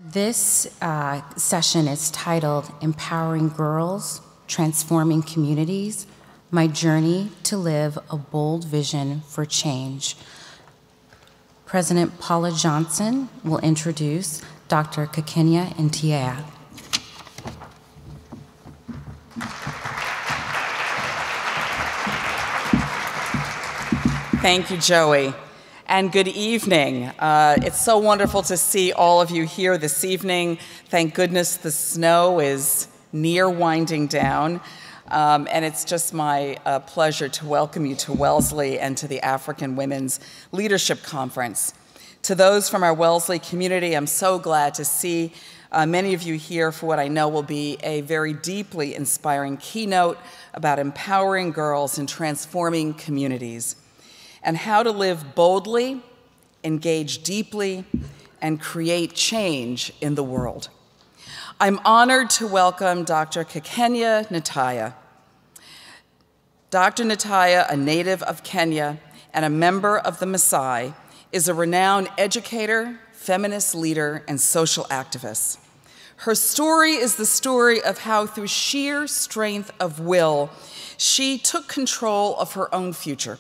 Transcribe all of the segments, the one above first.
This session is titled Empowering Girls, Transforming Communities, My Journey to Live a Bold Vision for Change. President Paula Johnson will introduce Dr. Kakenya Ntaiya. Thank you, Joey, and good evening. It's so wonderful to see all of you here this evening. Thank goodness the snow is near winding down, and it's just my pleasure to welcome you to Wellesley and to the African Women's Leadership Conference. To those from our Wellesley community, I'm so glad to see many of you here for what I know will be a very deeply inspiring keynote about empowering girls and transforming communities, and how to live boldly, engage deeply, and create change in the world. I'm honored to welcome Dr. Kakenya Ntaiya. Dr. Ntaiya, a native of Kenya and a member of the Maasai, is a renowned educator, feminist leader, and social activist. Her story is the story of how, through sheer strength of will, she took control of her own future.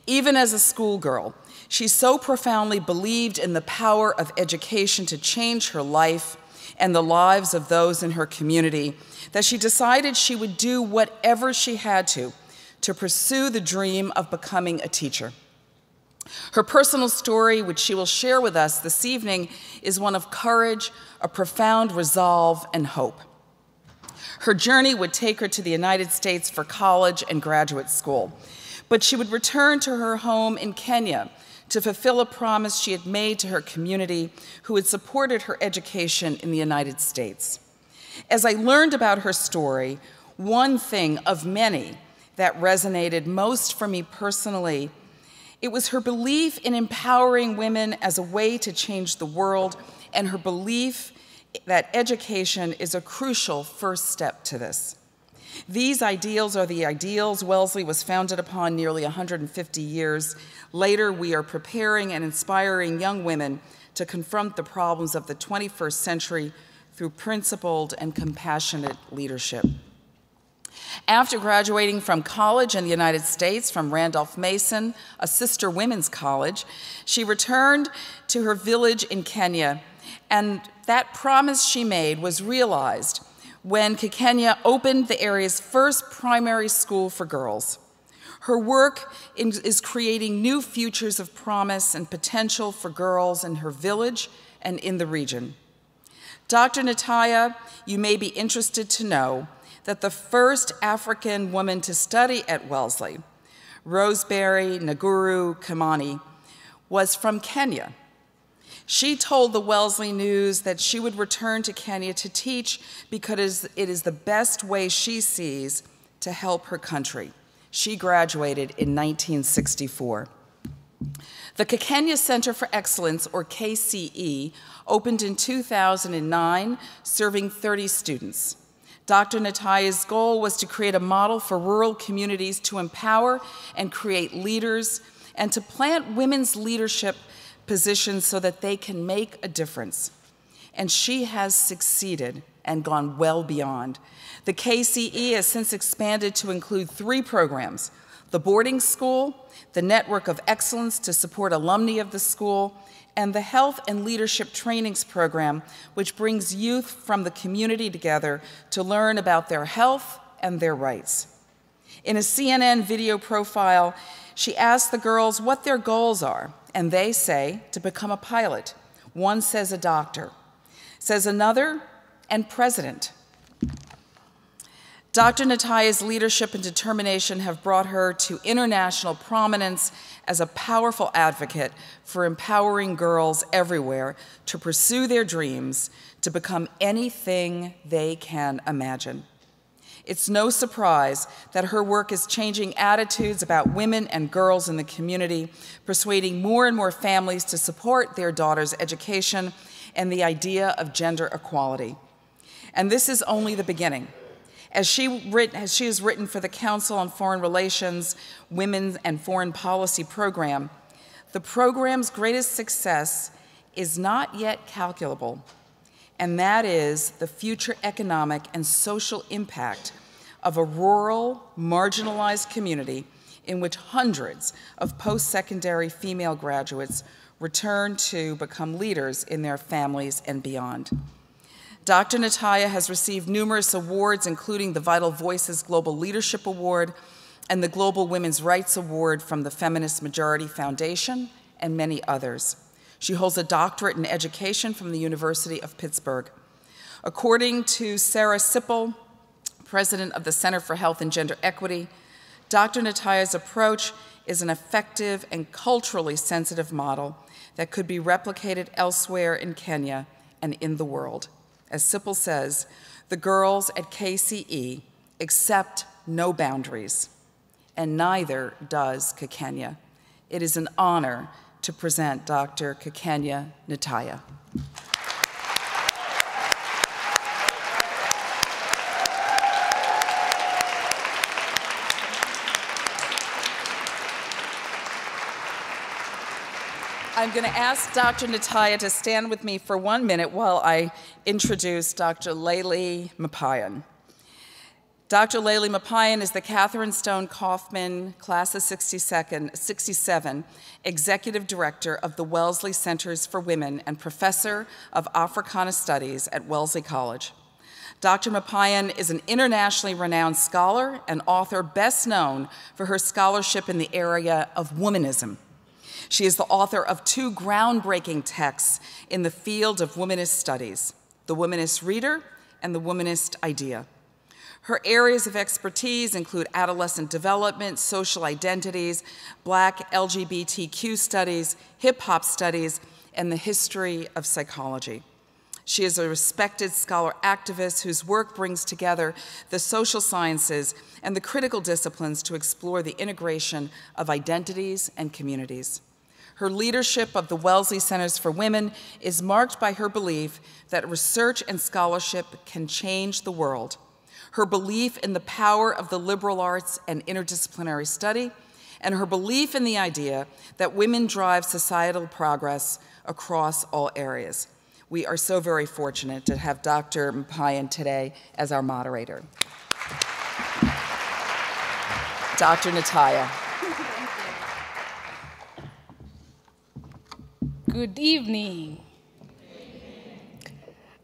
Even as a schoolgirl, she so profoundly believed in the power of education to change her life and the lives of those in her community that she decided she would do whatever she had to pursue the dream of becoming a teacher. Her personal story, which she will share with us this evening, is one of courage, a profound resolve, and hope. Her journey would take her to the United States for college and graduate school, but she would return to her home in Kenya to fulfill a promise she had made to her community, who had supported her education in the United States. As I learned about her story, one thing of many that resonated most for me personally, it was her belief in empowering women as a way to change the world, and her belief that education is a crucial first step to this. These ideals are the ideals Wellesley was founded upon nearly 150 years. Later, we are preparing and inspiring young women to confront the problems of the 21st century through principled and compassionate leadership. After graduating from college in the United States from Randolph-Macon, a sister women's college, she returned to her village in Kenya, and that promise she made was realized when Kakenya opened the area's first primary school for girls. Her work is creating new futures of promise and potential for girls in her village and in the region. Dr. Ntaiya, you may be interested to know that the first African woman to study at Wellesley, Rosemary Nguru Kimani, was from Kenya. She told the Wellesley News that she would return to Kenya to teach because it is the best way she sees to help her country. She graduated in 1964. The Kakenya Center for Excellence, or KCE, opened in 2009, serving 30 students. Dr. Ntaiya's goal was to create a model for rural communities to empower and create leaders, and to plant women's leadership positions so that they can make a difference. And she has succeeded and gone well beyond. The KCE has since expanded to include 3 programs: the boarding school, the network of excellence to support alumni of the school, and the health and leadership trainings program, which brings youth from the community together to learn about their health and their rights. In a CNN video profile, she asked the girls what their goals are, and they say to become a pilot. One says a doctor, says another, and president. Dr. Ntaiya's leadership and determination have brought her to international prominence as a powerful advocate for empowering girls everywhere to pursue their dreams, to become anything they can imagine. It's no surprise that her work is changing attitudes about women and girls in the community, persuading more and more families to support their daughters' education and the idea of gender equality. And this is only the beginning. As she has written for the Council on Foreign Relations, Women and Foreign Policy program, the program's greatest success is not yet calculable. and that is the future economic and social impact of a rural, marginalized community in which hundreds of post-secondary female graduates return to become leaders in their families and beyond. Dr. Ntaiya has received numerous awards, including the Vital Voices Global Leadership Award and the Global Women's Rights Award from the Feminist Majority Foundation, and many others. She holds a doctorate in education from the University of Pittsburgh. According to Sarah Sippel, president of the Center for Health and Gender Equity, Dr. Ntaiya's approach is an effective and culturally sensitive model that could be replicated elsewhere in Kenya and in the world. As Sippel says, the girls at KCE accept no boundaries, and neither does Kakenya. It is an honor to present Dr. Kakenya Ntaiya. I'm going to ask Dr. Ntaiya to stand with me for 1 minute while I introduce Dr. Layli Maparyan. Dr. Layli Maparyan is the Catherine Stone Kaufman Class of 67 Executive Director of the Wellesley Centers for Women and Professor of Africana Studies at Wellesley College. Dr. Maparyan is an internationally renowned scholar and author best known for her scholarship in the area of womanism. She is the author of 2 groundbreaking texts in the field of womanist studies, The Womanist Reader and The Womanist Idea. Her areas of expertise include adolescent development, social identities, Black LGBTQ studies, hip-hop studies, and the history of psychology. She is a respected scholar activist whose work brings together the social sciences and the critical disciplines to explore the integration of identities and communities. Her leadership of the Wellesley Centers for Women is marked by her belief that research and scholarship can change the world, her belief in the power of the liberal arts and interdisciplinary study, and her belief in the idea that women drive societal progress across all areas. We are so very fortunate to have Dr. Maparyan today as our moderator. Dr. Ntaiya. Good evening.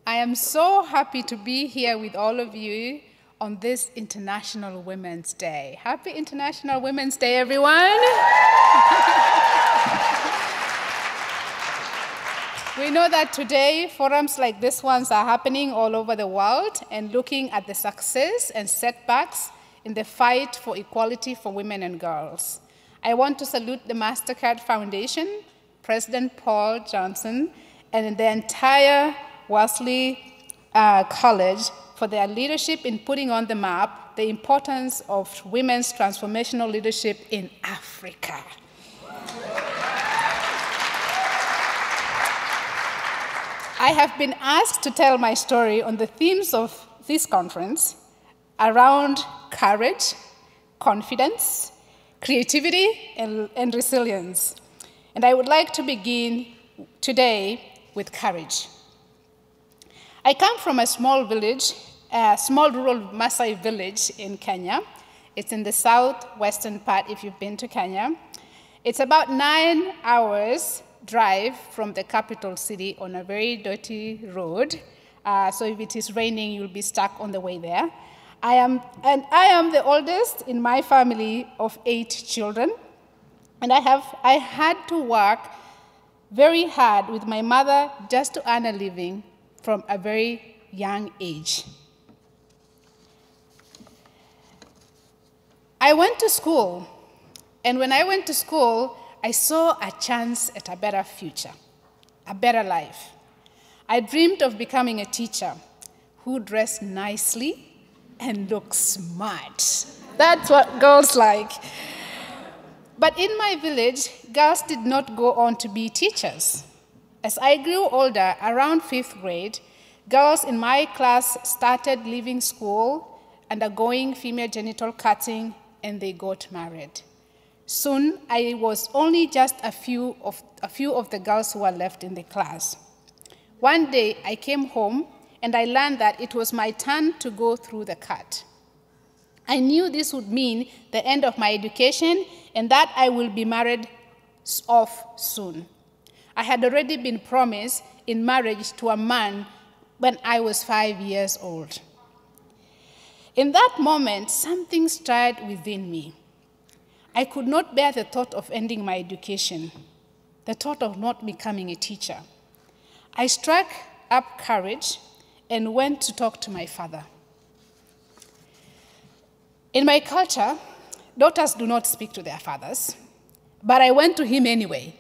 I am so happy to be here with all of you on this International Women's Day. Happy International Women's Day, everyone. We know that today forums like this ones are happening all over the world and looking at the success and setbacks in the fight for equality for women and girls. I want to salute the MasterCard Foundation, President Paul Johnson, and the entire Wellesley College for their leadership in putting on the map the importance of women's transformational leadership in Africa. I have been asked to tell my story on the themes of this conference around courage, confidence, creativity, and resilience. And I would like to begin today with courage. I come from a small village, a small rural Maasai village in Kenya. It's in the southwestern part if you've been to Kenya. It's about 9 hours drive from the capital city on a very dirty road. So if it is raining, you'll be stuck on the way there. I am the oldest in my family of 8 children. And I had to work very hard with my mother just to earn a living from a very young age. I went to school, and when I went to school, I saw a chance at a better future, a better life. I dreamed of becoming a teacher who dressed nicely and looked smart. That's what girls like. But in my village, girls did not go on to be teachers. As I grew older, around 5th grade, girls in my class started leaving school, undergoing female genital cutting, and they got married. Soon, I was only just a few of the girls who were left in the class. One day, I came home and I learned that it was my turn to go through the cut. I knew this would mean the end of my education and that I will be married off soon. I had already been promised in marriage to a man when I was 5 years old. In that moment, something stirred within me. I could not bear the thought of ending my education, the thought of not becoming a teacher. I struck up courage and went to talk to my father. In my culture, daughters do not speak to their fathers, but I went to him anyway.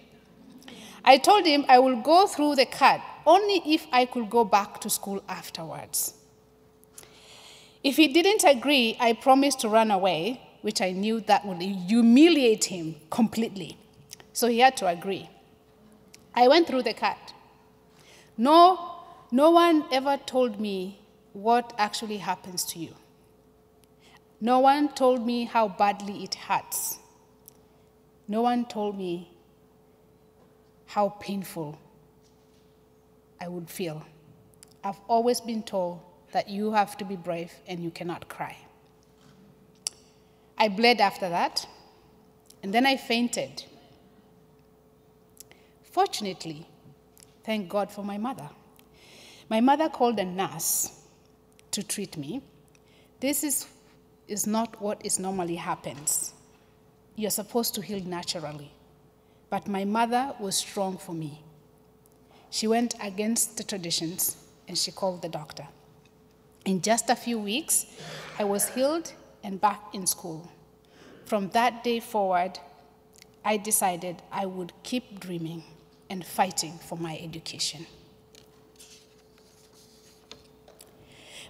I told him I would go through the cut only if I could go back to school afterwards. If he didn't agree, I promised to run away, which I knew that would humiliate him completely. So he had to agree. I went through the cut. No one ever told me what actually happens to you. No one told me how badly it hurts. No one told me how painful I would feel. I've always been told that you have to be brave and you cannot cry. I bled after that, and then I fainted. Fortunately, thank God for my mother. My mother called a nurse to treat me. This is not what is normally happens. You're supposed to heal naturally. But my mother was strong for me. She went against the traditions and she called the doctor. In just a few weeks, I was healed and back in school. From that day forward, I decided I would keep dreaming and fighting for my education.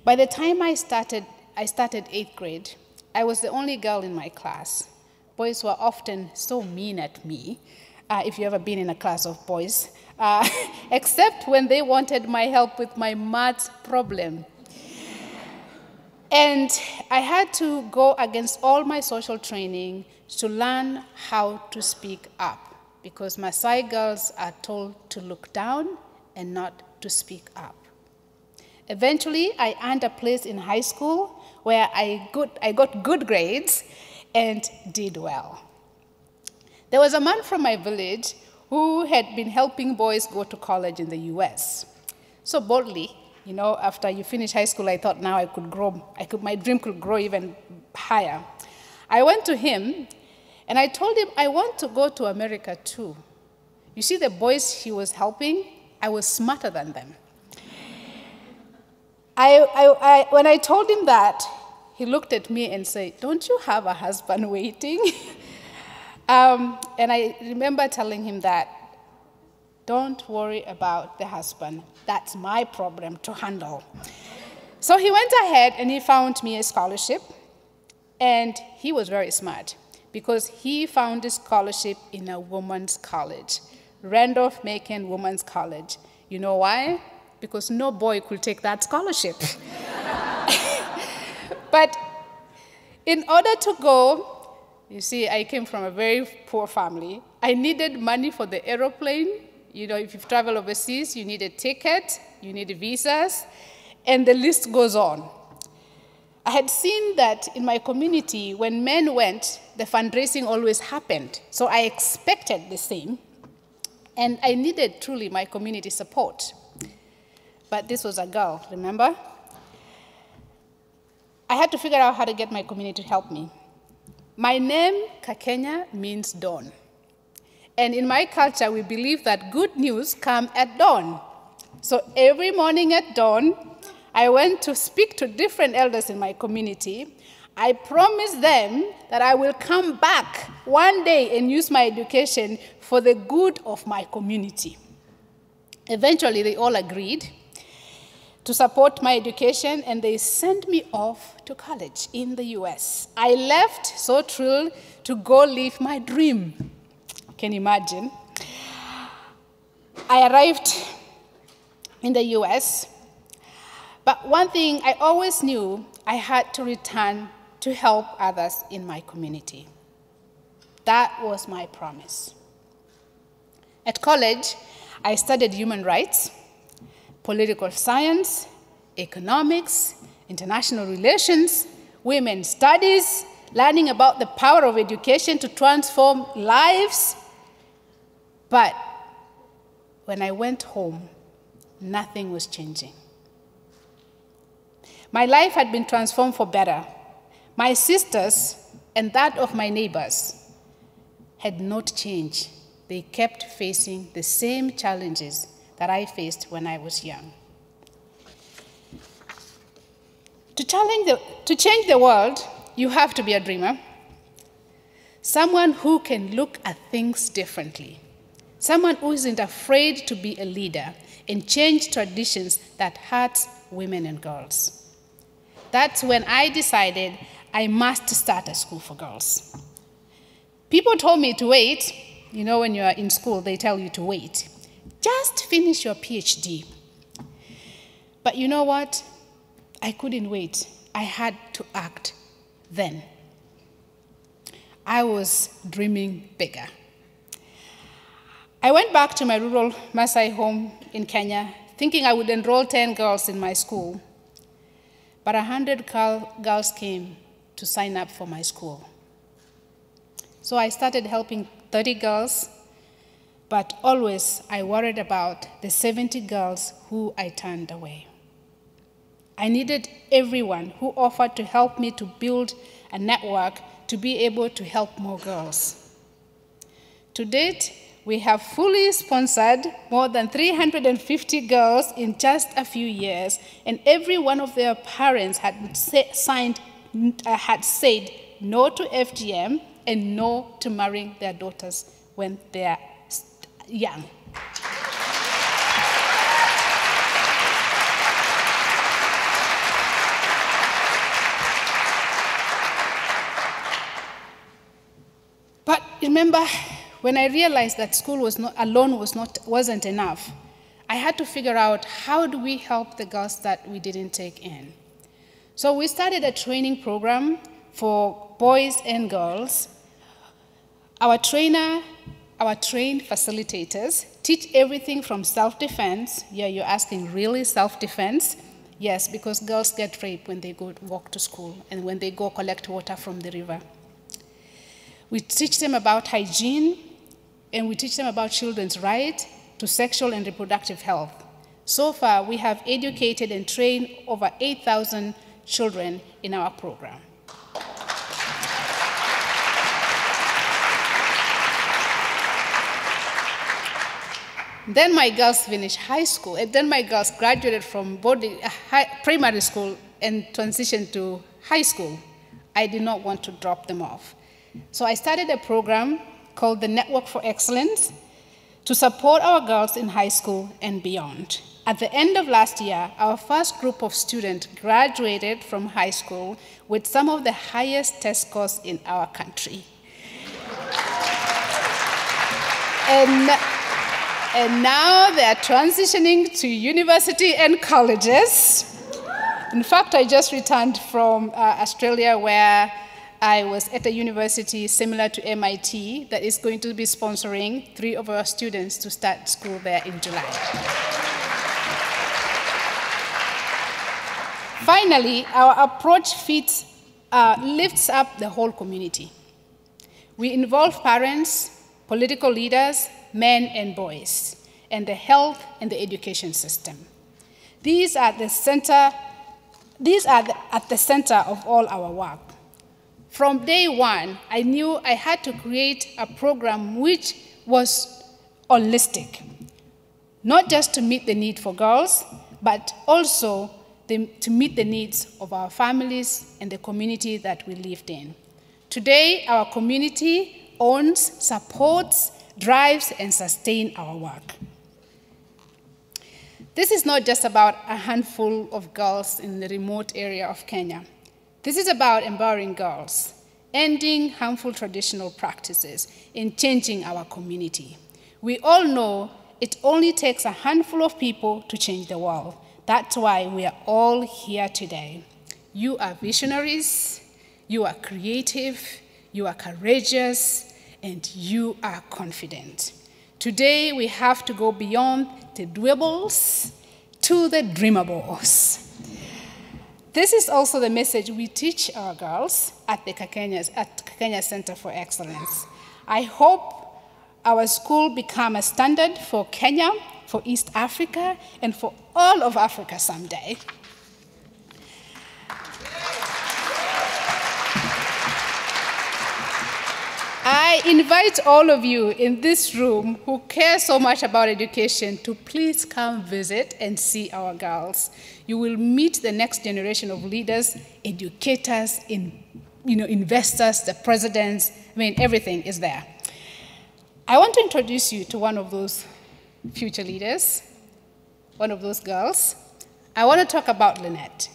By the time I started 8th grade, I was the only girl in my class. Boys were often so mean at me, if you've ever been in a class of boys, except when they wanted my help with my maths problem. And I had to go against all my social training to learn how to speak up, because Maasai girls are told to look down and not to speak up. Eventually, I earned a place in high school where I got good grades and did well. There was a man from my village who had been helping boys go to college in the US. So boldly, after you finish high school, I thought now my dream could grow even higher. I went to him and I told him I want to go to America too. You see, the boys he was helping, I was smarter than them. When I told him that, he looked at me and said, "Don't you have a husband waiting?" And I remember telling him that, "Don't worry about the husband. That's my problem to handle." So he went ahead and he found me a scholarship. And he was very smart because he found a scholarship in a women's college, Randolph-Macon Women's College. You know why? Because no boy could take that scholarship. But in order to go, you see, I came from a very poor family. I needed money for the aeroplane. If you travel overseas, you need a ticket, you need visas, and the list goes on. I had seen that in my community, when men went, the fundraising always happened. So I expected the same, and I needed truly my community support. But this was a girl, remember? I had to figure out how to get my community to help me. My name, Kakenya, means dawn. And in my culture, we believe that good news comes at dawn. So every morning at dawn, I went to speak to different elders in my community. I promised them that I will come back one day and use my education for the good of my community. Eventually, they all agreed to support my education, and they sent me off to college in the US. I left so thrilled to go live my dream. Can you imagine? I arrived in the US, but one thing I always knew, I had to return to help others in my community. That was my promise. At college, I studied human rights, political science, economics, international relations, women's studies, learning about the power of education to transform lives. But when I went home, nothing was changing. My life had been transformed for better. My sisters and that of my neighbors had not changed. They kept facing the same challenges that I faced when I was young. To change the world, you have to be a dreamer, someone who can look at things differently, someone who isn't afraid to be a leader and change traditions that hurt women and girls. That's when I decided I must start a school for girls. People told me to wait. You know, when you're in school, they tell you to wait. Just finish your PhD. But you know what? I couldn't wait. I had to act then. I was dreaming bigger. I went back to my rural Maasai home in Kenya, thinking I would enroll 10 girls in my school. But 100 girls came to sign up for my school. So I started helping 30 girls, but always I worried about the 70 girls who I turned away. I needed everyone who offered to help me to build a network to be able to help more girls. To date, we have fully sponsored more than 350 girls in just a few years, and every one of their parents had said no to FGM and no to marrying their daughters when they're young. But remember, when I realized that school wasn't enough, I had to figure out how do we help the girls that we didn't take in. So we started a training program for boys and girls. Our trained facilitators teach everything from self-defense. Yeah, you're asking, really self-defense? Yes, because girls get raped when they go walk to school and when they go collect water from the river. We teach them about hygiene, and we teach them about children's right to sexual and reproductive health. So far, we have educated and trained over 8,000 children in our program. Then my girls finished high school, and then my girls graduated from primary school and transitioned to high school. I did not want to drop them off. So I started a program called the Network for Excellence to support our girls in high school and beyond. At the end of last year, our first group of students graduated from high school with some of the highest test scores in our country. And now they're transitioning to university and colleges. In fact, I just returned from Australia, where I was at a university similar to MIT that is going to be sponsoring 3 of our students to start school there in July. Finally, our approach lifts up the whole community. We involve parents, political leaders, men and boys, and the health and the education system. These are at the center of all our work. From day one, I knew I had to create a program which was holistic, not just to meet the need for girls, but also to meet the needs of our families and the community that we lived in. Today, our community owns, supports, drives, and sustains our work. This is not just about a handful of girls in the remote area of Kenya. This is about empowering girls, ending harmful traditional practices, and changing our community. We all know it only takes a handful of people to change the world. That's why we are all here today. You are visionaries, you are creative, you are courageous, and you are confident. Today, we have to go beyond the doables to to the dreamables. This is also the message we teach our girls at the Kakenya Center for Excellence. I hope our school become a standard for Kenya, for East Africa, and for all of Africa someday. I invite all of you in this room who care so much about education to please come visit and see our girls. You will meet the next generation of leaders, educators, investors, the presidents. I mean, everything is there. I want to introduce you to one of those future leaders, one of those girls. I want to talk about Lynette.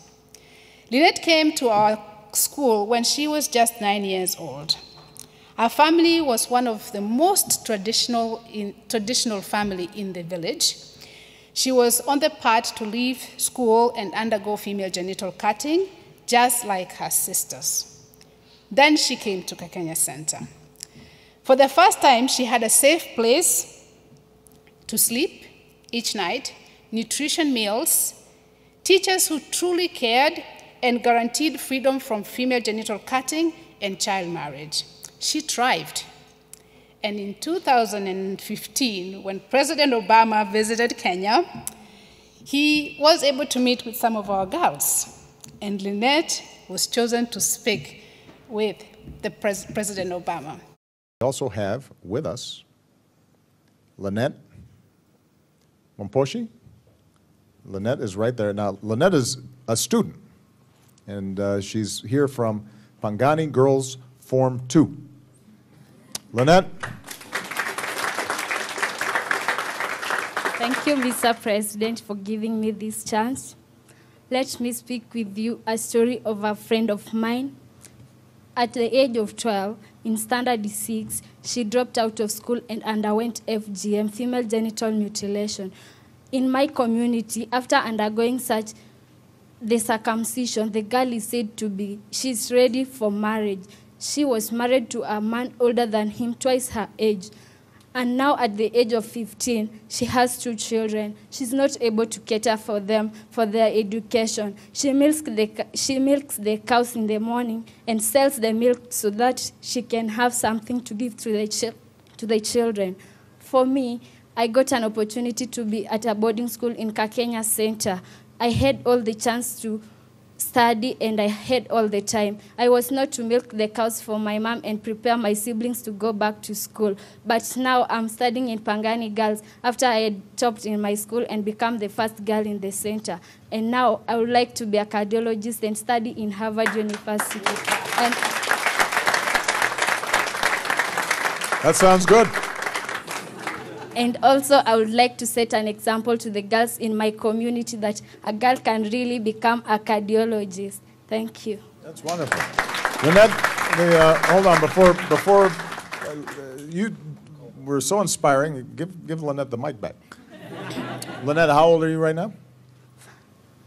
Lynette came to our school when she was just 9 years old. Our family was one of the most traditional family in the village. She was on the path to leave school and undergo female genital cutting, just like her sisters. Then she came to Kakenya Center. For the first time, she had a safe place to sleep each night, nutrition meals, teachers who truly cared, and guaranteed freedom from female genital cutting and child marriage. She thrived. And in 2015, when President Obama visited Kenya, he was able to meet with some of our girls. And Lynette was chosen to speak with the President Obama. We also have with us Lynette Momposhi. Lynette is right there. Now, Lynette is a student, and she's here from Pangani Girls Form 2. Lynette. Thank you, Mr. President, for giving me this chance. Let me speak with you a story of a friend of mine. At the age of 12, in Standard 6, she dropped out of school and underwent FGM, female genital mutilation. In my community, after undergoing the circumcision, the girl is said to be, she's ready for marriage. She was married to a man older than him, twice her age. And now at the age of 15, she has 2 children. She's not able to cater for them, for their education. She milks the cows in the morning and sells the milk so that she can have something to give to the children. For me, I got an opportunity to be at a boarding school in Kakenya Center. I had all the chance to study, and I had all the time. I was not to milk the cows for my mom and prepare my siblings to go back to school. But now I'm studying in Pangani Girls after I had topped in my school and become the first girl in the center. And now I would like to be a cardiologist and study in Harvard University. That sounds good. And also, I would like to set an example to the girls in my community that a girl can really become a cardiologist. Thank you. That's wonderful. Lynette, hold on, before you were so inspiring, give Lynette the mic back. Lynette, how old are you right now?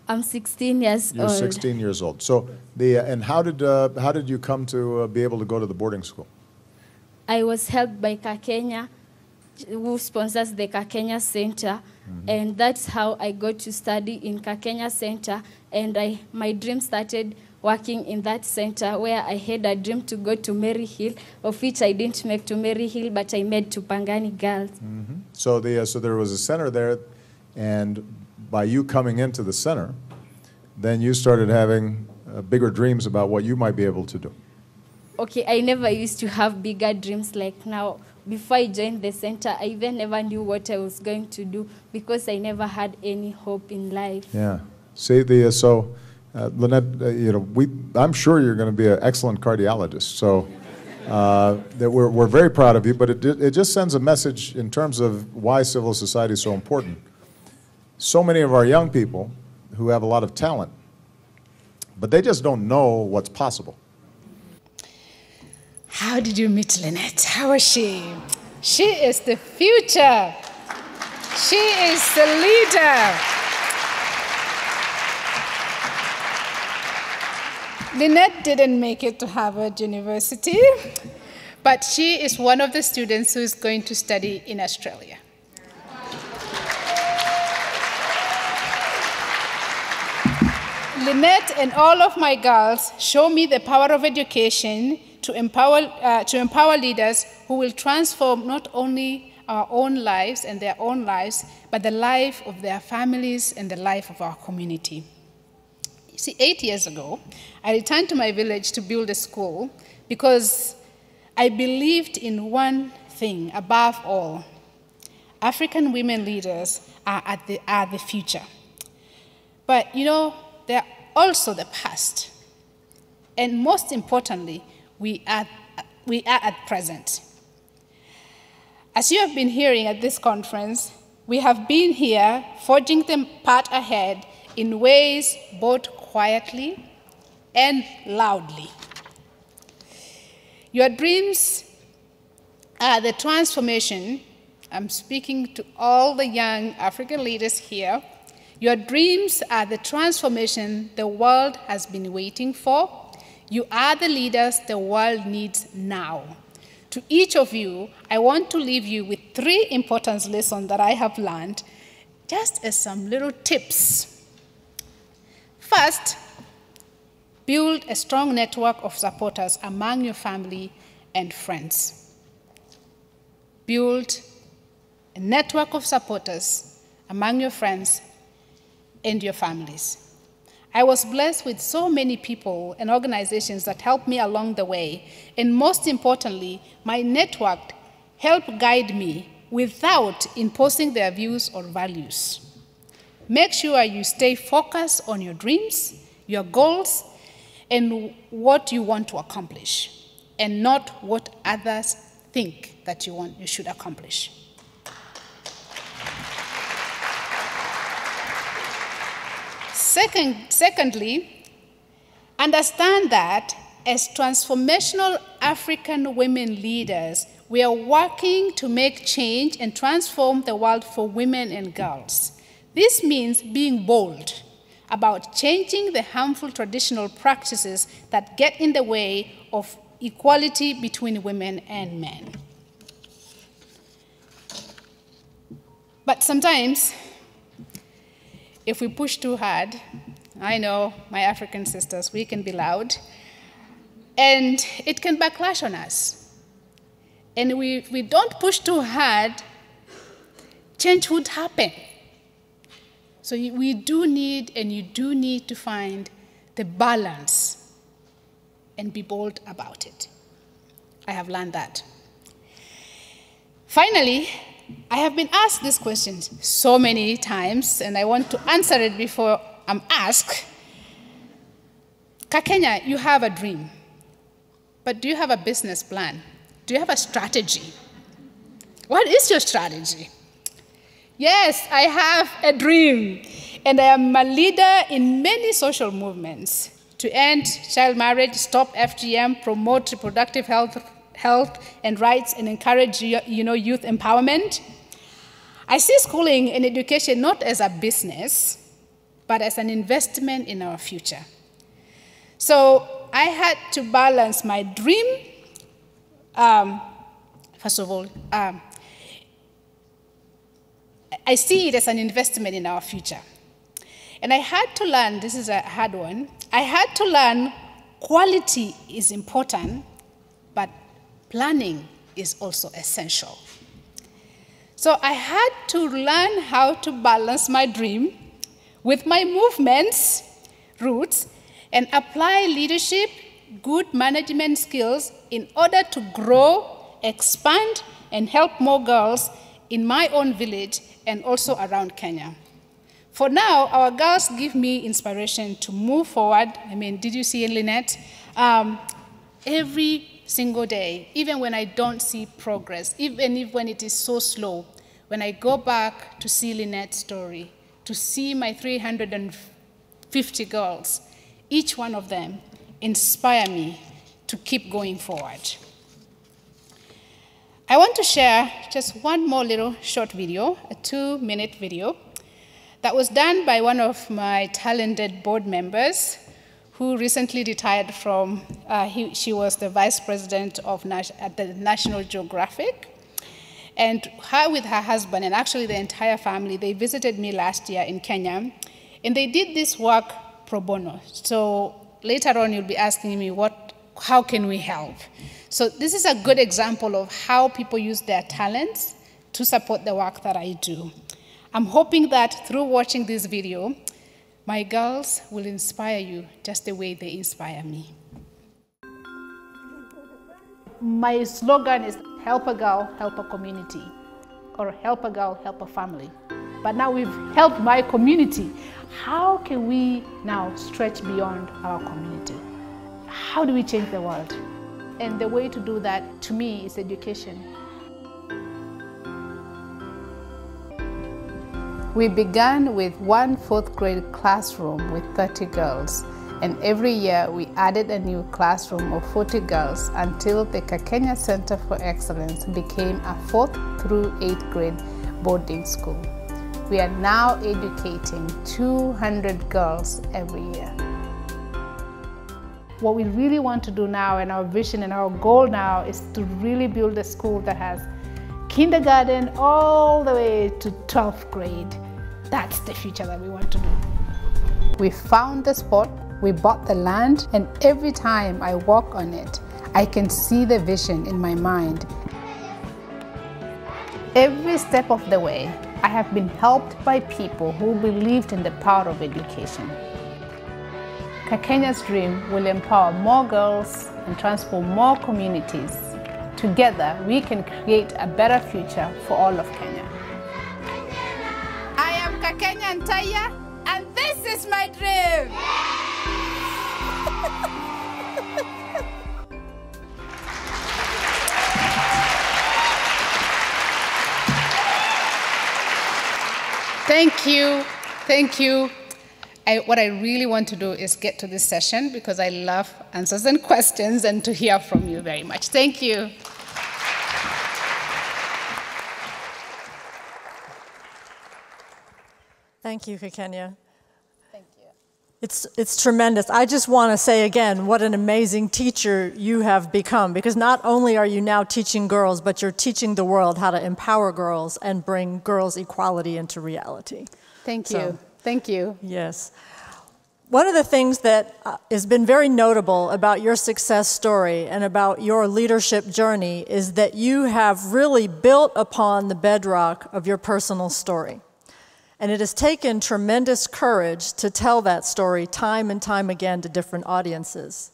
I'm 16 years old. You're 16 years old. So, and how did you come to be able to go to the boarding school? I was helped by Kakenya, who sponsors the Kakenya Center, and that's how I got to study in Kakenya Center, and my dream started working in that center where I had a dream to go to Mary Hill, of which I didn't make to Mary Hill, but I made to Pangani Girls. So there was a center there, and by you coming into the center, then you started having bigger dreams about what you might be able to do. Okay, I never used to have bigger dreams like now. Before I joined the center, I even never knew what I was going to do because I never had any hope in life. Yeah. See, Lynette, I'm sure you're going to be an excellent cardiologist. So that we're very proud of you, but it just sends a message in terms of why civil society is so important. So many of our young people who have a lot of talent, but they just don't know what's possible. How did you meet Lynette? How is she? She is the future. She is the leader. Lynette didn't make it to Harvard University, but she is one of the students who is going to study in Australia. Lynette and all of my girls show me the power of education to empower leaders who will transform not only our own lives and their own lives, but the life of their families and the life of our community. You see, 8 years ago, I returned to my village to build a school because I believed in one thing above all. African women leaders are the future. But you know, they're also the past. And most importantly, we are at present. As you have been hearing at this conference, we have been here forging the path ahead in ways both quietly and loudly. Your dreams are the transformation. I'm speaking to all the young African leaders here. Your dreams are the transformation the world has been waiting for. You are the leaders the world needs now. To each of you, I want to leave you with 3 important lessons that I have learned, just as some little tips. First, build a strong network of supporters among your family and friends. Build a network of supporters among your friends and your families. I was blessed with so many people and organizations that helped me along the way, and most importantly, my network helped guide me without imposing their views or values. Make sure you stay focused on your dreams, your goals, and what you want to accomplish, and not what others think that you should accomplish. Secondly, understand that as transformational African women leaders, we are working to make change and transform the world for women and girls. This means being bold about changing the harmful traditional practices that get in the way of equality between women and men. But sometimes, if we push too hard, I know, my African sisters, we can be loud, and it can backlash on us. And if we don't push too hard, change would happen. So we do need, and you do need to find the balance and be bold about it. I have learned that. Finally, I have been asked this question so many times, and I want to answer it before I'm asked. Kakenya, you have a dream, but do you have a business plan? Do you have a strategy? What is your strategy? Yes, I have a dream, and I am a leader in many social movements to end child marriage, stop FGM, promote reproductive health and rights, and encourage youth empowerment. I see schooling and education not as a business, but as an investment in our future. So I had to balance my dream. First of all, I see it as an investment in our future. And I had to learn, this is a hard one, I had to learn quality is important, but planning is also essential. So I had to learn how to balance my dream with my movement's roots and apply leadership, good management skills in order to grow, expand, and help more girls in my own village and also around Kenya. For now, our girls give me inspiration to move forward. I mean, did you see Lynette? Every single day, even when I don't see progress, even when it is so slow, when I go back to see Lynette's story, to see my 350 girls, each one of them inspire me to keep going forward. I want to share just one more little short video, a 2-minute video, that was done by one of my talented board members who recently retired from, she was the vice president at the National Geographic. And her with her husband, and actually the entire family, they visited me last year in Kenya. And they did this work pro bono. So later on, you'll be asking me, how can we help? So this is a good example of how people use their talents to support the work that I do. I'm hoping that through watching this video, my girls will inspire you just the way they inspire me. My slogan is help a girl, help a community, or help a girl, help a family. But now we've helped my community. How can we now stretch beyond our community? How do we change the world? And the way to do that, to me, is education. We began with one 4th grade classroom with 30 girls. And every year we added a new classroom of 40 girls until the Kakenya Center for Excellence became a 4th through 8th grade boarding school. We are now educating 200 girls every year. What we really want to do now, and our vision and our goal now, is to really build a school that has kindergarten all the way to 12th grade. That's the future that we want to do. We found the spot, we bought the land, and every time I walk on it, I can see the vision in my mind. Every step of the way, I have been helped by people who believed in the power of education. Kakenya's dream will empower more girls and transform more communities. Together, we can create a better future for all of Kenya. I am Kakenya Ntaiya, and this is my dream! Thank you, thank you. What I really want to do is get to this session because I love answers and questions and to hear from you very much. Thank you. Thank you, Kakenya. Thank you. It's tremendous. I just want to say again what an amazing teacher you have become, because not only are you now teaching girls, but you're teaching the world how to empower girls and bring girls' equality into reality. Thank you. Thank you. Yes. One of the things that has been very notable about your success story and about your leadership journey is that you have really built upon the bedrock of your personal story. And it has taken tremendous courage to tell that story time and time again to different audiences.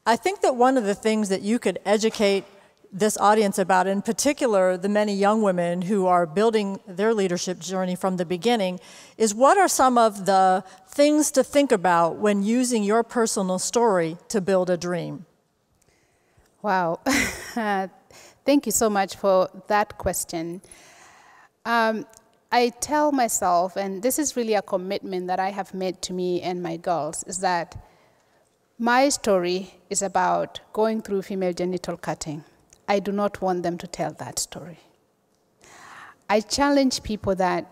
I think that one of the things that you could educate this audience about, in particular the many young women who are building their leadership journey from the beginning, is what are some of the things to think about when using your personal story to build a dream? Wow. Thank you so much for that question. I tell myself, and this is really a commitment that I have made to me and my girls, is that my story is about going through female genital cutting. I do not want them to tell that story. I challenge people that,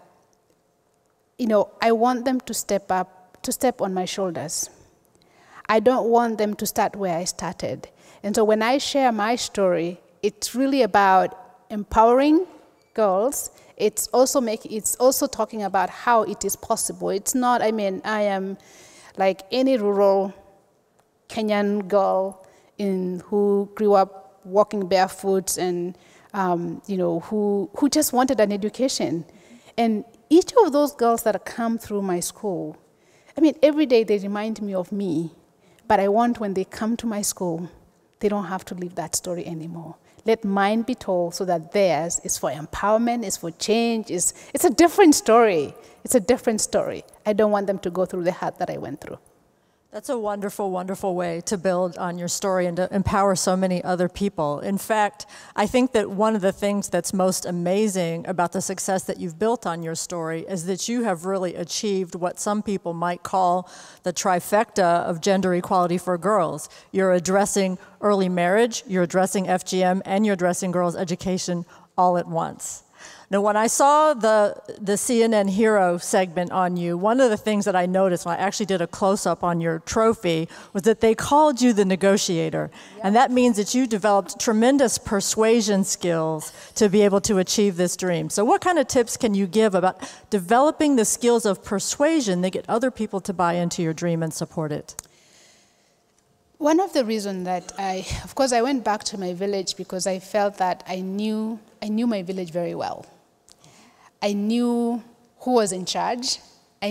I want them to step on my shoulders. I don't want them to start where I started. And so when I share my story, it's really about empowering girls. It's also talking about how it is possible. It's not, I am like any rural Kenyan girl who grew up walking barefoot and, who just wanted an education. And each of those girls that come through my school, every day they remind me of me, but I want when they come to my school, they don't have to live that story anymore. Let mine be told so that theirs is for empowerment, is for change, it's a different story. It's a different story. I don't want them to go through the hurt that I went through. That's a wonderful, wonderful way to build on your story and to empower so many other people. In fact, I think that one of the things that's most amazing about the success that you've built on your story is that you have really achieved what some people might call the trifecta of gender equality for girls. You're addressing early marriage, you're addressing FGM, and you're addressing girls' education all at once. Now, when I saw the CNN Hero segment on you, one of the things that I noticed when I actually did a close-up on your trophy was that they called you the negotiator. Yep. And that means that you developed tremendous persuasion skills to be able to achieve this dream. So what kind of tips can you give about developing the skills of persuasion that get other people to buy into your dream and support it? One of the reasons that of course, I went back to my village because I felt that I knew my village very well. I knew who was in charge. I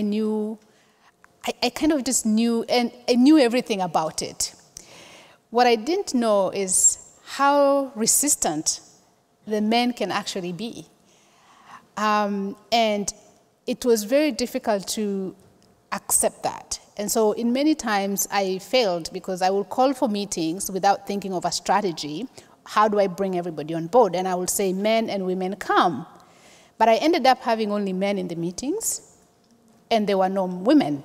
kind of just knew, and I knew everything about it. What I didn't know is how resistant the men can actually be. And it was very difficult to accept that. And so in many times I failed because I would call for meetings without thinking of a strategy. How do I bring everybody on board? And I would say men and women come. But I ended up having only men in the meetings, and there were no women.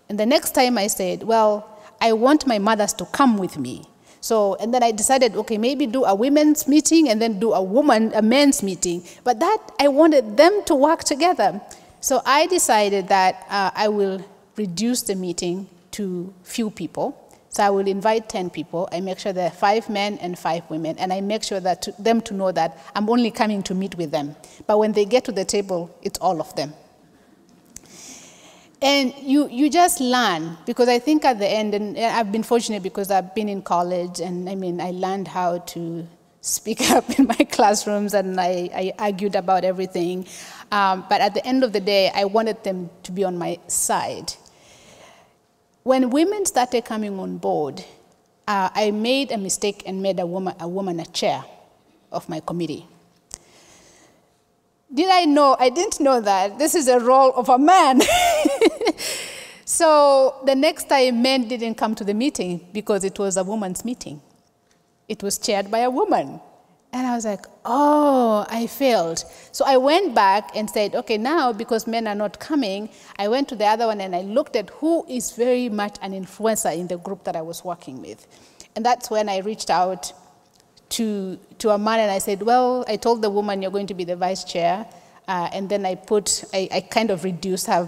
And the next time I said, well, I want my mothers to come with me. So, and then I decided, okay, maybe do a women's meeting and then do a men's meeting. But that, I wanted them to work together. So I decided that I will reduce the meeting to few people. So I will invite 10 people. I make sure there are 5 men and 5 women, and I make sure that them to know that I'm only coming to meet with them. But when they get to the table, it's all of them. And you just learn, because I think at the end, and I've been fortunate because I've been in college, and I learned how to speak up in my classrooms, and I argued about everything. But at the end of the day, I wanted them to be on my side. When women started coming on board, I made a mistake and made a woman a chair of my committee. Did I know? I didn't know that. This is a role of a man. So the next time, men didn't come to the meeting because it was a woman's meeting. It was chaired by a woman. And I was like, oh, I failed. So I went back and said, okay, now because men are not coming, I went to the other one and I looked at who is very much an influencer in the group that I was working with. And that's when I reached out to a man and I said, well, I told the woman you're going to be the vice chair. And then I kind of reduced her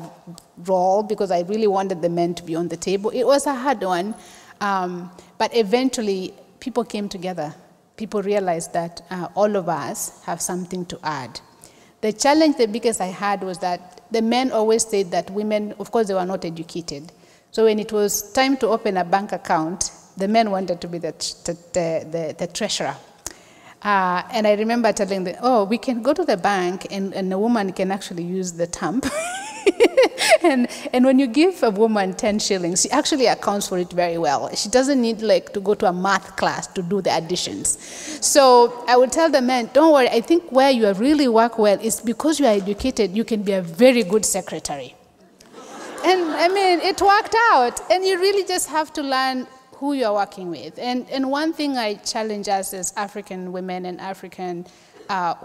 role because I really wanted the men to be on the table. It was a hard one, but eventually people came together. People realized that all of us have something to add. The challenge, the biggest I had, was that the men always said that women, of course, they were not educated. So when it was time to open a bank account, the men wanted to be the treasurer. And I remember telling them, oh, we can go to the bank and a woman can actually use the thumb. And when you give a woman 10 shillings, she actually accounts for it very well. She doesn't need to go to a math class to do the additions. So I would tell the men, don't worry, I think where you really work well is because you are educated, you can be a very good secretary. And it worked out. And you really just have to learn who you're working with. And one thing I challenge us as African women and African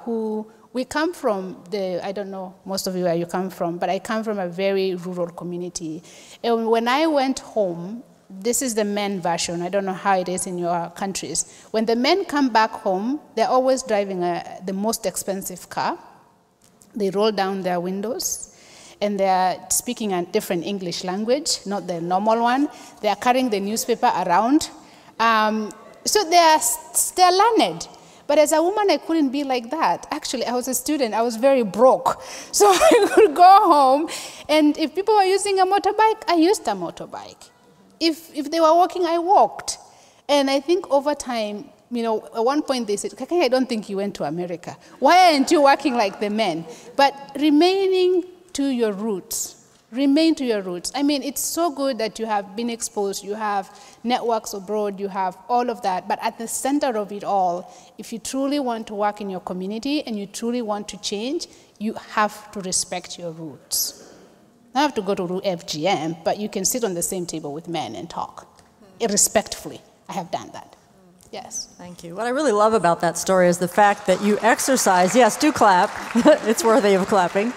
who we come from I don't know most of you where you come from, but I come from a very rural community. And when I went home, this is the men version. I don't know how it is in your countries. When the men come back home, they're always driving the most expensive car. They roll down their windows, and they're speaking a different English language, not the normal one. They're carrying the newspaper around. So they're learned. But as a woman, I couldn't be like that. Actually, I was a student. I was very broke. So I would go home, and if people were using a motorbike, I used a motorbike. If they were walking, I walked. And I think over time, at one point they said, Kakenya, I don't think you went to America. Why aren't you working like the men? But remaining to your roots. Remain to your roots. It's so good that you have been exposed, you have networks abroad, you have all of that, but at the center of it all, if you truly want to work in your community and you truly want to change, you have to respect your roots. You don't have to go to FGM, but you can sit on the same table with men and talk, respectfully. I have done that. Yes. Thank you. What I really love about that story is the fact that you exercise, yes, do clap, it's worthy of clapping,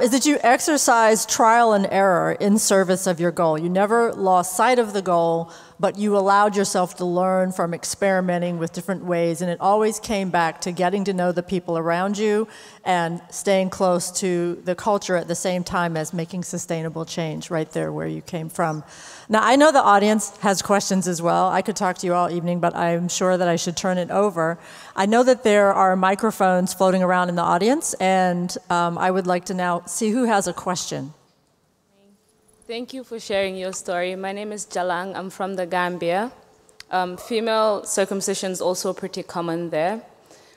is that you exercise trial and error in service of your goal. You never lost sight of the goal, but you allowed yourself to learn from experimenting with different ways, and it always came back to getting to know the people around you and staying close to the culture at the same time as making sustainable change right there where you came from. Now, I know the audience has questions as well. I could talk to you all evening, but I'm sure that I should turn it over. I know that there are microphones floating around in the audience, and I would like to now see who has a question. Thank you for sharing your story. My name is Jalang. I'm from the Gambia. Female circumcision is also pretty common there.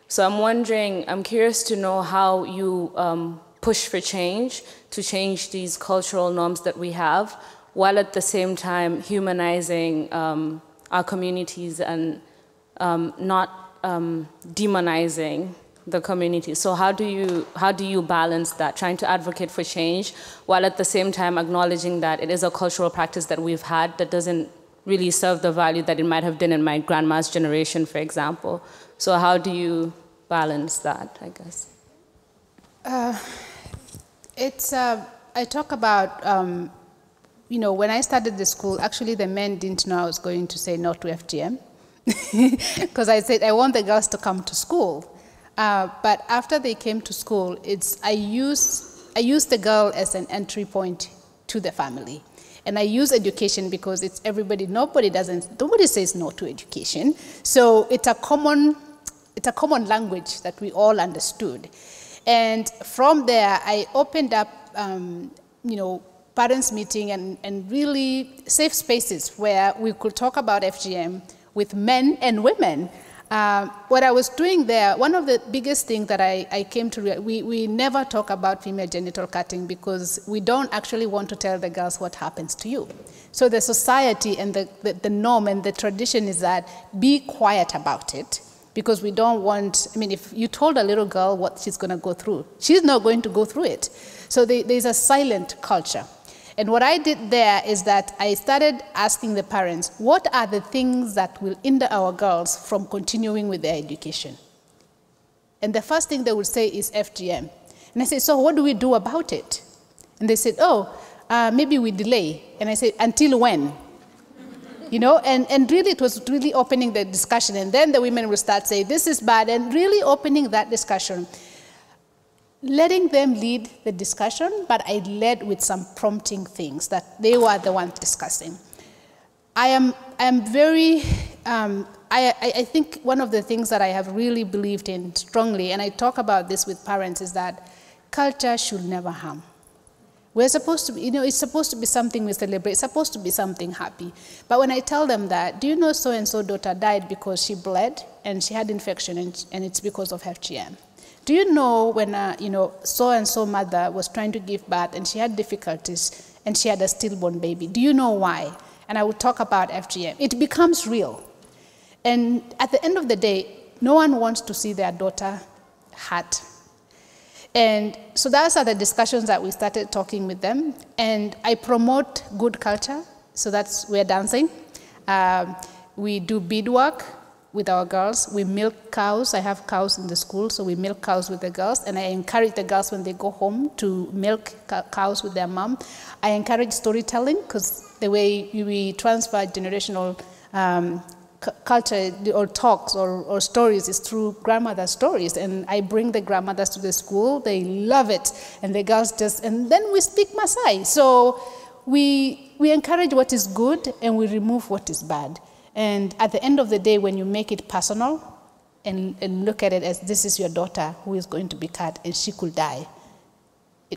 So I'm wondering, I'm curious to know how you push for change to change these cultural norms that we have, while at the same time humanizing our communities and not demonizing the community. So how do you balance that, trying to advocate for change while at the same time acknowledging that it is a cultural practice that we've had that doesn't really serve the value that it might have done in my grandma's generation, for example. So how do you balance that, I guess? I talk about, you know, when I started the school, actually the men didn't know I was going to say no to FGM. Because I said, I want the girls to come to school. But after they came to school, I use the girl as an entry point to the family. And I use education because it's everybody, nobody says no to education. So it's a common language that we all understood. And from there, I opened up, you know, parents meeting and really safe spaces where we could talk about FGM with men and women. What I was doing there, one of the biggest things that I came to realize, we never talk about female genital cutting because we don't actually want to tell the girls what happens to you. So the society and the norm and the tradition is that be quiet about it because we don't want, I mean, if you told a little girl what she's going to go through, she's not going to go through it. So there's a silent culture. And what I did there is that I started asking the parents, what are the things that will hinder our girls from continuing with their education? And the first thing they would say is FGM. And I said, so what do we do about it? And they said, maybe we delay. And I said, until when? You know, and really it was really opening the discussion. And then the women would start saying, this is bad, and really opening that discussion. Letting them lead the discussion, but I led with some prompting things that they were the ones discussing. I think one of the things that I have really believed in strongly, and I talk about this with parents, is that culture should never harm. We're supposed to be, you know, it's supposed to be something we celebrate, it's supposed to be something happy. But when I tell them that, do you know so-and-so daughter died because she bled and she had infection and it's because of FGM? Do you know when, you know, so-and-so mother was trying to give birth and she had difficulties and she had a stillborn baby? Do you know why? And I would talk about FGM. It becomes real. And at the end of the day, no one wants to see their daughter hurt. And so those are the discussions that we started talking with them. And I promote good culture. So we're dancing. We do beadwork with our girls. We milk cows. I have cows in the school, so we milk cows with the girls, and I encourage the girls when they go home to milk cows with their mom. I encourage storytelling, because the way we transfer generational culture or talks or stories is through grandmother stories, and I bring the grandmothers to the school. They love it, and the girls and then we speak Maasai. So we encourage what is good, and we remove what is bad. And at the end of the day, when you make it personal and look at it as this is your daughter who is going to be cut and she could die,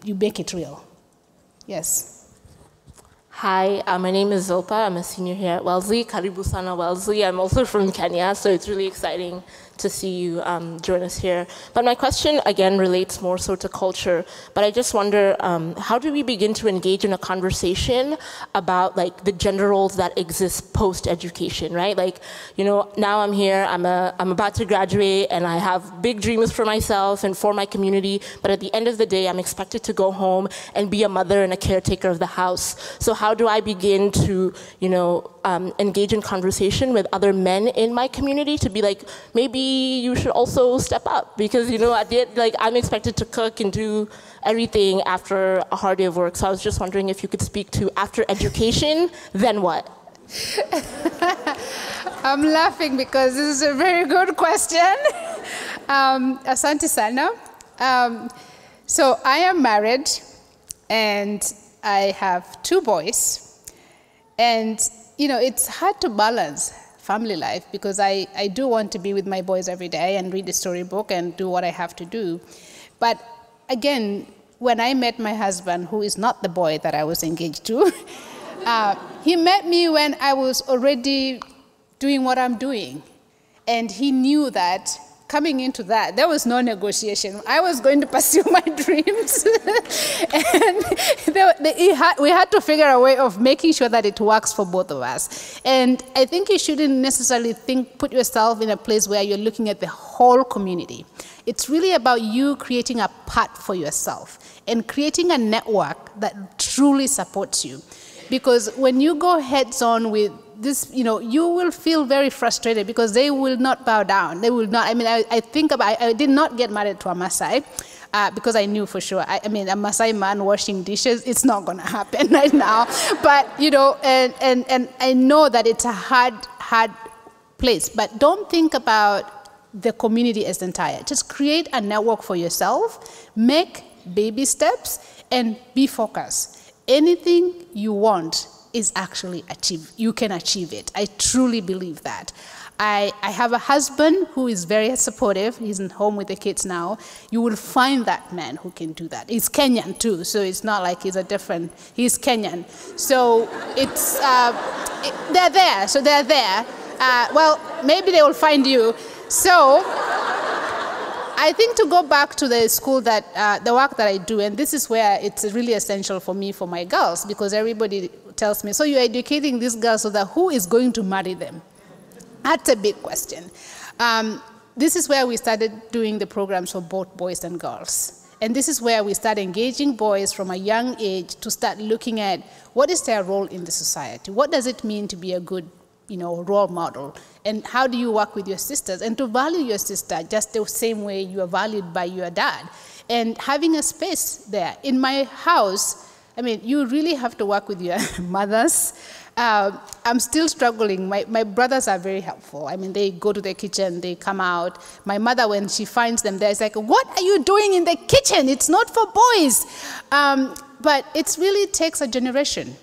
you make it real. Yes. Hi, my name is Zilpa. I'm a senior here at Wellesley. Karibu sana Wellesley. I'm also from Kenya, so it's really exciting to see you join us here. But my question, again, relates more so to culture. But I just wonder, how do we begin to engage in a conversation about like the gender roles that exist post-education, right? Like, you know, now I'm here, I'm about to graduate, and I have big dreams for myself and for my community. But at the end of the day, I'm expected to go home and be a mother and a caretaker of the house. So how do I begin to, you know, engage in conversation with other men in my community to be like, maybe you should also step up, because, you know, at the end, like, I'm expected to cook and do everything after a hard day of work. So I was just wondering if you could speak to after education, then what? I'm laughing because this is a very good question. Asante sana. So I am married, and I have 2 boys. And, you know, it's hard to balance family life because I do want to be with my boys every day and read the storybook and do what I have to do. But again, when I met my husband, who is not the boy that I was engaged to, he met me when I was already doing what I'm doing. And he knew that coming into that, there was no negotiation. I was going to pursue my dreams. And we had to figure a way of making sure that it works for both of us. And I think you shouldn't necessarily put yourself in a place where you're looking at the whole community. It's really about you creating a path for yourself and creating a network that truly supports you. Because when you go heads on with this, you know, you will feel very frustrated because they will not bow down. They will not. I mean, I did not get married to a Maasai because I knew for sure. I mean, a Maasai man washing dishes, it's not going to happen right now. But, you know, and I know that it's a hard place. But don't think about the community as entire. Just create a network for yourself, make baby steps, and be focused. Anything you want is actually achieved. You can achieve it. I truly believe that. I have a husband who is very supportive. He's at home with the kids now. You will find that man who can do that. He's Kenyan too, so it's not like he's Kenyan. So it's, they're there, so they're there. Well, maybe they will find you. So I think to go back to the school that, the work that I do, and this is where it's really essential for me, for my girls, because everybody tells me, so you're educating these girls so that who is going to marry them? That's a big question. This is where we started doing the programs for both boys and girls. And this is where we start engaging boys from a young age to start looking at what is their role in the society? What does it mean to be a good, you know, role model? And how do you work with your sisters? And to value your sister just the same way you are valued by your dad. And having a space there. In my house, I mean, you really have to work with your mothers. I'm still struggling. My brothers are very helpful. I mean, they go to the kitchen, they come out. My mother, when she finds them there, is like, what are you doing in the kitchen? It's not for boys. But it really takes a generation.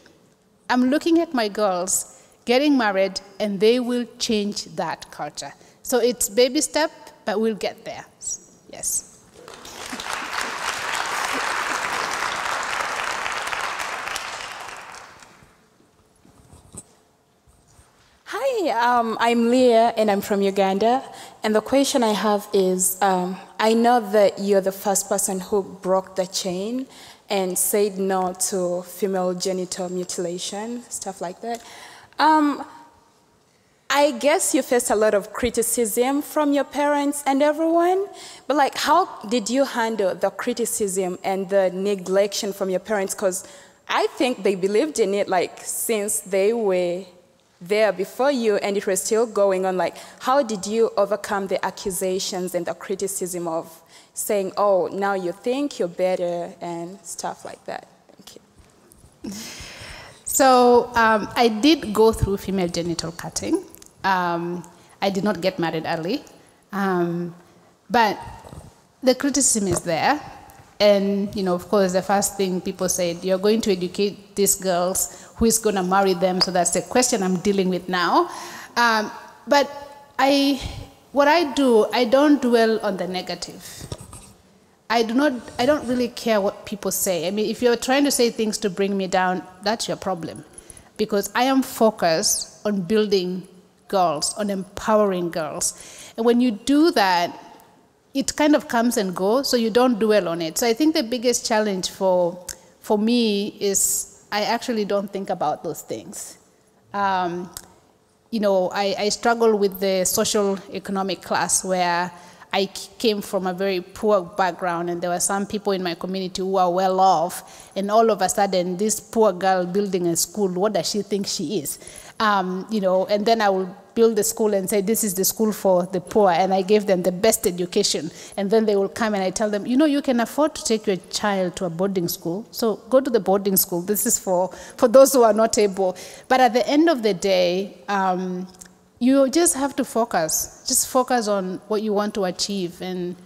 I'm looking at my girls getting married, and they will change that culture. So it's baby step, but we'll get there. Yes. Hi, I'm Leah, and I'm from Uganda. And the question I have is, I know that you're the first person who broke the chain and said no to female genital mutilation, stuff like that. I guess you faced a lot of criticism from your parents and everyone, but like, how did you handle the criticism and the neglection from your parents? Because I think they believed in it, like, since they were there before you and it was still going on. Like, how did you overcome the accusations and the criticism of saying, oh, now you think you're better and stuff like that? Thank you. So I did go through female genital cutting. I did not get married early. But the criticism is there. And, you know, of course, the first thing people said, you're going to educate these girls, who is going to marry them? So that's the question I'm dealing with now. But what I do, I don't dwell on the negative. I don't really care what people say. I mean, if you're trying to say things to bring me down, that's your problem. Because I am focused on building girls, on empowering girls. And when you do that, it kind of comes and goes, so you don't dwell on it. So I think the biggest challenge for me is I actually don't think about those things. You know, I struggle with the social economic class where I came from a very poor background, and there were some people in my community who are well off, and all of a sudden, this poor girl building a school, what does she think she is? You know, and then I will build the school and say, this is the school for the poor, and I gave them the best education. And then they will come and I tell them, you know, you can afford to take your child to a boarding school, so go to the boarding school. This is for those who are not able. But at the end of the day, you just have to focus. Just focus on what you want to achieve, and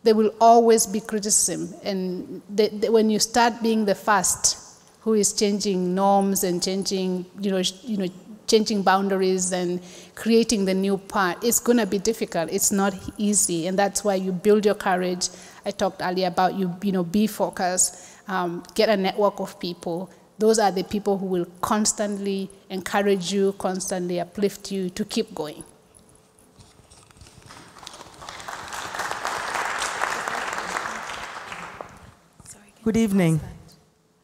there will always be criticism. And when you start being the first who is changing norms and changing, changing boundaries and creating the new part, it's going to be difficult. It's not easy, and that's why you build your courage. I talked earlier about be focused, get a network of people. Those are the people who will constantly encourage you, constantly uplift you to keep going. Good evening.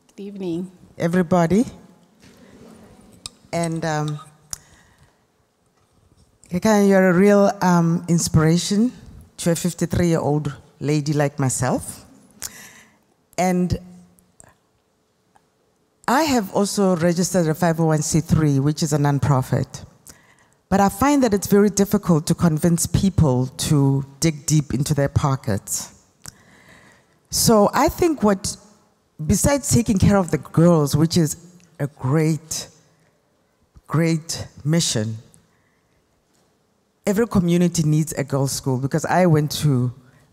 Good evening, everybody. And Kakenya, you're a real inspiration to a 53-year-old lady like myself. And I have also registered a 501c3, which is a nonprofit. But I find that it's very difficult to convince people to dig deep into their pockets. So I think besides taking care of the girls, which is a great mission, every community needs a girls' school, because I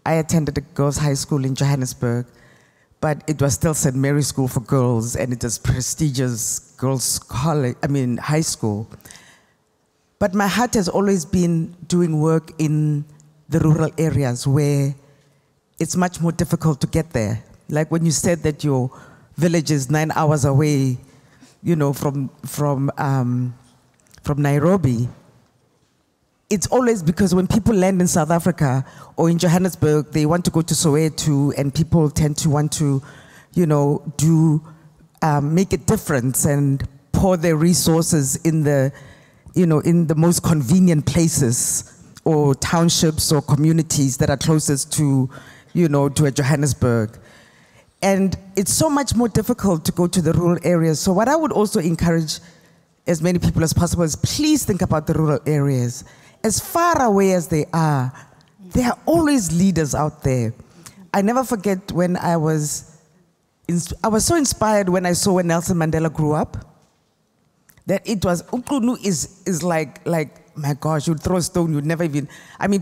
attended a girls' high school in Johannesburg, but it was still St. Mary's School for girls, and it was prestigious girls' high school. But my heart has always been doing work in the rural areas where it's much more difficult to get there. Like when you said that your village is 9 hours away, from Nairobi. It's always because when people land in South Africa or in Johannesburg, they want to go to Soweto, and people tend to want to, make a difference and pour their resources in the most convenient places or townships or communities that are closest to, to a Johannesburg. And it's so much more difficult to go to the rural areas. So what I would also encourage as many people as possible is please think about the rural areas. As far away as they are, there are always leaders out there. I never forget when I was so inspired when I saw when Nelson Mandela grew up, that it was, Ukunu is like, my gosh, you'd throw a stone, you'd never even,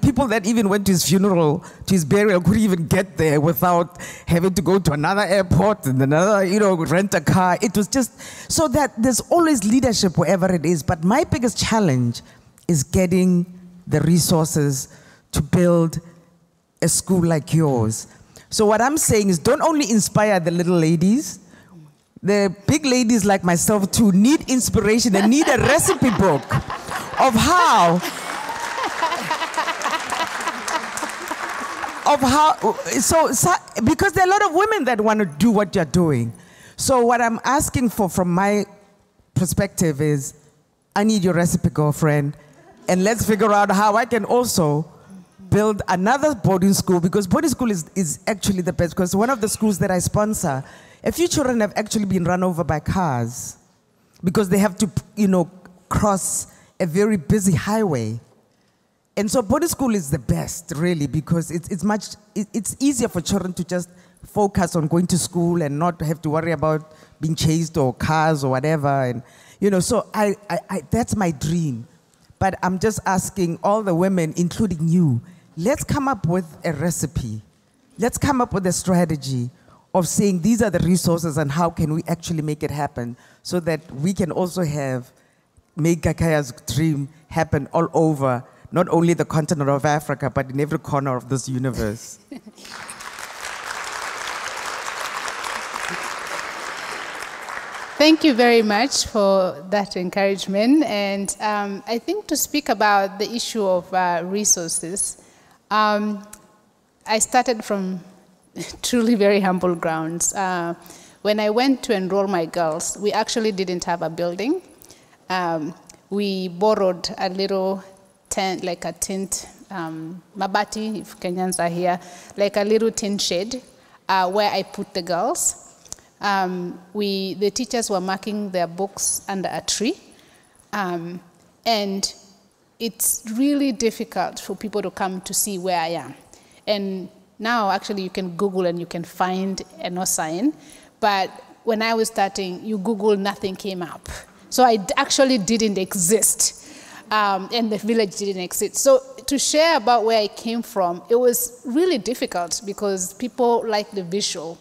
people that even went to his funeral, to his burial, couldn't even get there without having to go to another airport and another, rent a car. It was just, so that there's always leadership wherever it is. But my biggest challenge is getting the resources to build a school like yours. So what I'm saying is don't only inspire the little ladies, the big ladies like myself too need inspiration and need a recipe book of how, because there are a lot of women that want to do what you're doing. So what I'm asking for from my perspective is, I need your recipe, girlfriend, and let's figure out how I can also build another boarding school, because boarding school is actually the best, because one of the schools that I sponsor, a few children have actually been run over by cars because they have to, cross a very busy highway. And so boarding school is the best, really, because it's easier for children to just focus on going to school and not have to worry about being chased or cars or whatever. And, so that's my dream. But I'm just asking all the women, including you, let's come up with a recipe. Let's come up with a strategy of saying these are the resources and how can we actually make it happen so that we can also make Kakenya's dream happen all over, not only the continent of Africa, but in every corner of this universe. Thank you very much for that encouragement. And I think to speak about the issue of resources, I started from truly very humble grounds. When I went to enroll my girls, we actually didn't have a building. We borrowed a little tent, like a tent mabati, if Kenyans are here, like a little tin shed where I put the girls. The teachers were marking their books under a tree. And it's really difficult for people to come to see where I am. And now, actually, you can Google and you can find no sign. But when I was starting, you Google, nothing came up. So I actually didn't exist. And the village didn't exist. So to share about where I came from, it was really difficult because people like the visual.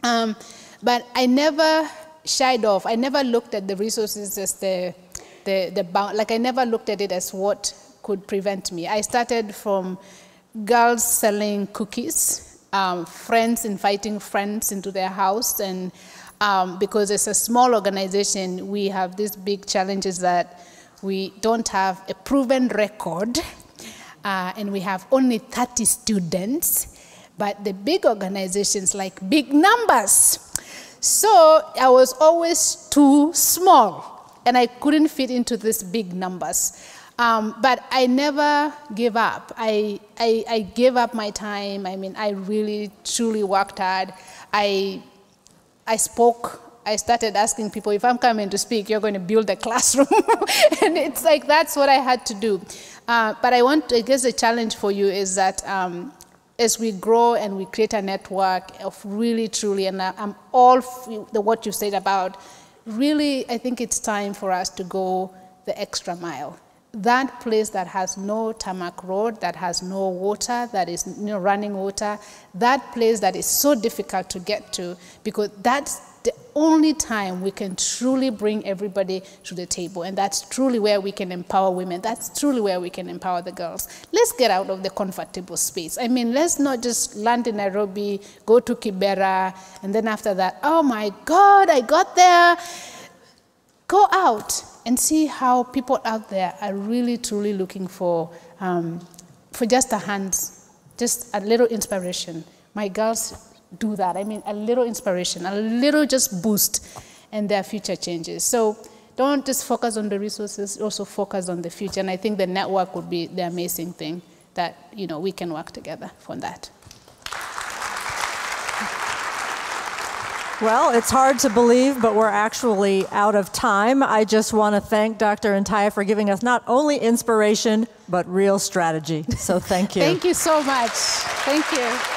But I never shied off. I never looked at the resources as like I never looked at it as what could prevent me. I started from girls selling cookies, friends inviting friends into their house, and because it's a small organization, we have these big challenges that we don't have a proven record, and we have only 30 students, but the big organizations like big numbers. So I was always too small, and I couldn't fit into these big numbers. But I never gave up. I gave up my time. I mean, I really, truly worked hard. I spoke. I started asking people, if I'm coming to speak, you're going to build a classroom. And it's like, that's what I had to do. But I guess the challenge for you is that as we grow and we create a network of really, truly, and I'm all what you said about, really, I think it's time for us to go the extra mile. That place that has no tarmac road, that has no water, that is running water, that place that is so difficult to get to, because that's the only time we can truly bring everybody to the table. And that's truly where we can empower women. That's truly where we can empower the girls. Let's get out of the comfortable space. I mean, let's not just land in Nairobi, go to Kibera, and then after that, oh my God, I got there. Go out and see how people out there are really, truly looking for just a hand, just a little inspiration. My girls do that. I mean, a little inspiration, a little just boost, and their future changes. So don't just focus on the resources, also focus on the future. And I think the network would be the amazing thing that, we can work together for that. Well, it's hard to believe, but we're actually out of time. I just want to thank Dr. Ntaiya for giving us not only inspiration, but real strategy. So thank you. Thank you so much. Thank you.